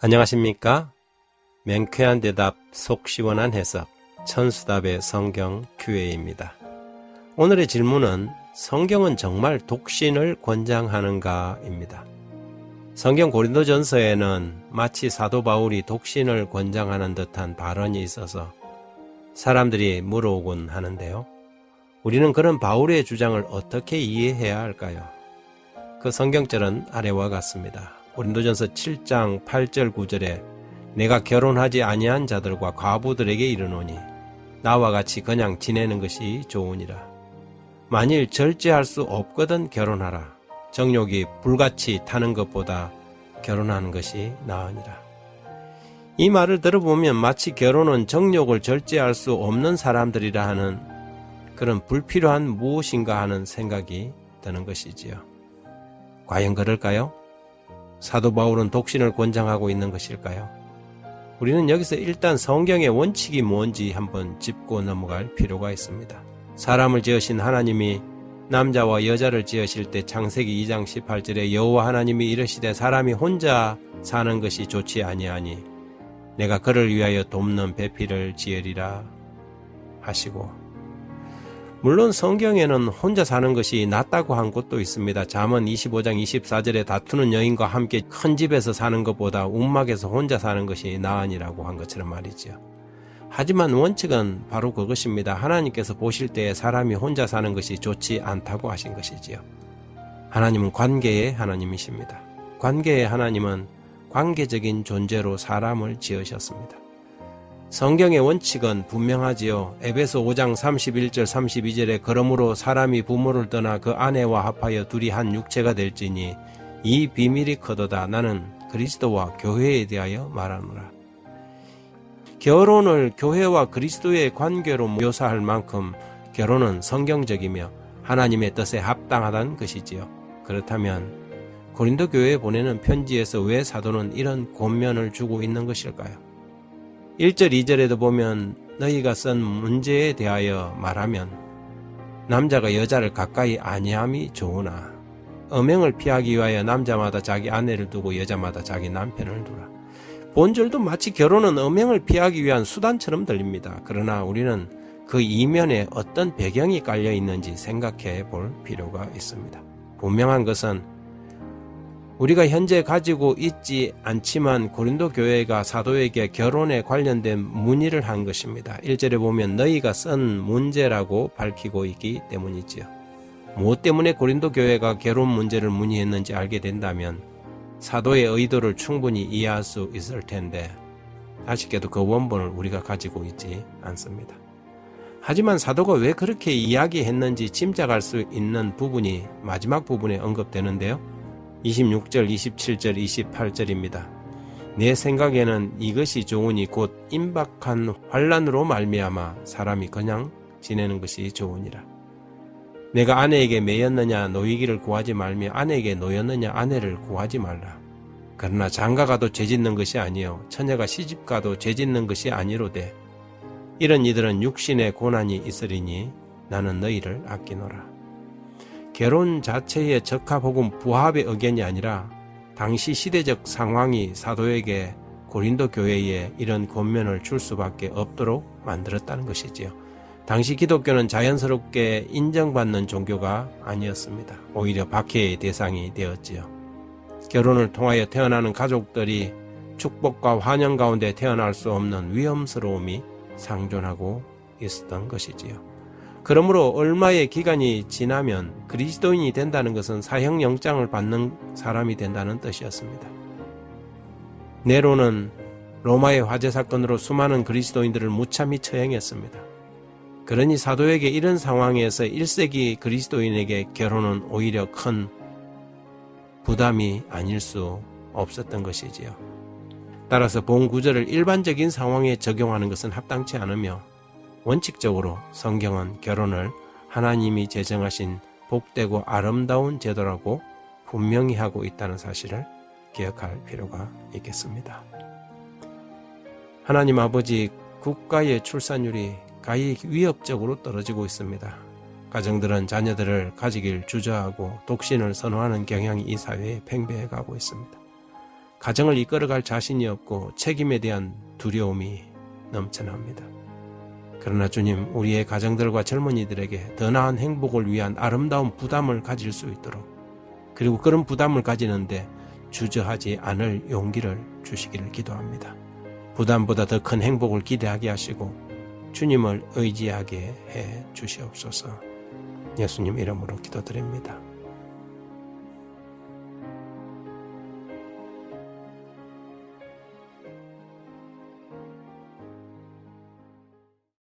안녕하십니까? 맹쾌한 대답, 속 시원한 해석, 천수답의 성경 Q&A입니다. 오늘의 질문은 성경은 정말 독신을 권장하는가? 입니다. 성경 고린도전서에는 마치 사도 바울이 독신을 권장하는 듯한 발언이 있어서 사람들이 물어오곤 하는데요. 우리는 그런 바울의 주장을 어떻게 이해해야 할까요? 그 성경절은 아래와 같습니다. 고린도전서 7장 8절 9절에 내가 결혼하지 아니한 자들과 과부들에게 이르노니 나와 같이 그냥 지내는 것이 좋으니라. 만일 절제할 수 없거든 결혼하라. 정욕이 불같이 타는 것보다 결혼하는 것이 나으니라. 이 말을 들어보면 마치 결혼은 정욕을 절제할 수 없는 사람들이라 하는 그런 불필요한 무엇인가 하는 생각이 드는 것이지요. 과연 그럴까요? 사도 바울은 독신을 권장하고 있는 것일까요? 우리는 여기서 일단 성경의 원칙이 뭔지 한번 짚고 넘어갈 필요가 있습니다. 사람을 지으신 하나님이 남자와 여자를 지으실 때 창세기 2장 18절에 여호와 하나님이 이르시되 사람이 혼자 사는 것이 좋지 아니하니 내가 그를 위하여 돕는 배필을 지으리라 하시고, 물론 성경에는 혼자 사는 것이 낫다고 한 곳도 있습니다. 잠언 25장 24절에 다투는 여인과 함께 큰 집에서 사는 것보다 움막에서 혼자 사는 것이 나으니라고 한 것처럼 말이죠. 하지만 원칙은 바로 그것입니다. 하나님께서 보실 때에 사람이 혼자 사는 것이 좋지 않다고 하신 것이지요. 하나님은 관계의 하나님이십니다. 관계의 하나님은 관계적인 존재로 사람을 지으셨습니다. 성경의 원칙은 분명하지요. 에베소 5장 31절 32절에 그러므로 사람이 부모를 떠나 그 아내와 합하여 둘이 한 육체가 될지니 이 비밀이 커도다. 나는 그리스도와 교회에 대하여 말하노라. 결혼을 교회와 그리스도의 관계로 묘사할 만큼 결혼은 성경적이며 하나님의 뜻에 합당하다는 것이지요. 그렇다면 고린도 교회에 보내는 편지에서 왜 사도는 이런 권면을 주고 있는 것일까요? 1절 2절에도 보면 너희가 쓴 문제에 대하여 말하면 남자가 여자를 가까이 아니함이 좋으나 음행을 피하기 위하여 남자마다 자기 아내를 두고 여자마다 자기 남편을 두라. 본절도 마치 결혼은 음행을 피하기 위한 수단처럼 들립니다. 그러나 우리는 그 이면에 어떤 배경이 깔려 있는지 생각해 볼 필요가 있습니다. 분명한 것은 우리가 현재 가지고 있지 않지만 고린도 교회가 사도에게 결혼에 관련된 문의를 한 것입니다. 1절에 보면 너희가 쓴 문제라고 밝히고 있기 때문이지요. 무엇 때문에 고린도 교회가 결혼 문제를 문의했는지 알게 된다면 사도의 의도를 충분히 이해할 수 있을 텐데 아쉽게도 그 원본을 우리가 가지고 있지 않습니다. 하지만 사도가 왜 그렇게 이야기했는지 짐작할 수 있는 부분이 마지막 부분에 언급되는데요. 26절, 27절, 28절입니다. 내 생각에는 이것이 좋으니 곧 임박한 환난으로 말미암아 사람이 그냥 지내는 것이 좋으니라. 내가 아내에게 매였느냐 노이기를 구하지 말며 아내에게 노였느냐 아내를 구하지 말라. 그러나 장가가도 죄짓는 것이 아니요 처녀가 시집가도 죄짓는 것이 아니로되 이런 이들은 육신의 고난이 있으리니 나는 너희를 아끼노라. 결혼 자체의 적합 혹은 부합의 의견이 아니라 당시 시대적 상황이 사도에게 고린도 교회에 이런 권면을 줄 수밖에 없도록 만들었다는 것이지요. 당시 기독교는 자연스럽게 인정받는 종교가 아니었습니다. 오히려 박해의 대상이 되었지요. 결혼을 통하여 태어나는 가족들이 축복과 환영 가운데 태어날 수 없는 위험스러움이 상존하고 있었던 것이지요. 그러므로 얼마의 기간이 지나면 그리스도인이 된다는 것은 사형영장을 받는 사람이 된다는 뜻이었습니다. 네로는 로마의 화재 사건으로 수많은 그리스도인들을 무참히 처형했습니다. 그러니 사도에게 이런 상황에서 1세기 그리스도인에게 결혼은 오히려 큰 부담이 아닐 수 없었던 것이지요. 따라서 본 구절을 일반적인 상황에 적용하는 것은 합당치 않으며 원칙적으로 성경은 결혼을 하나님이 제정하신 복되고 아름다운 제도라고 분명히 하고 있다는 사실을 기억할 필요가 있겠습니다. 하나님 아버지, 국가의 출산율이 가히 위협적으로 떨어지고 있습니다. 가정들은 자녀들을 가지길 주저하고 독신을 선호하는 경향이 이 사회에 팽배해가고 있습니다. 가정을 이끌어갈 자신이 없고 책임에 대한 두려움이 넘쳐납니다. 그러나 주님, 우리의 가정들과 젊은이들에게 더 나은 행복을 위한 아름다운 부담을 가질 수 있도록, 그리고 그런 부담을 가지는데 주저하지 않을 용기를 주시기를 기도합니다. 부담보다 더 큰 행복을 기대하게 하시고 주님을 의지하게 해 주시옵소서. 예수님 이름으로 기도드립니다.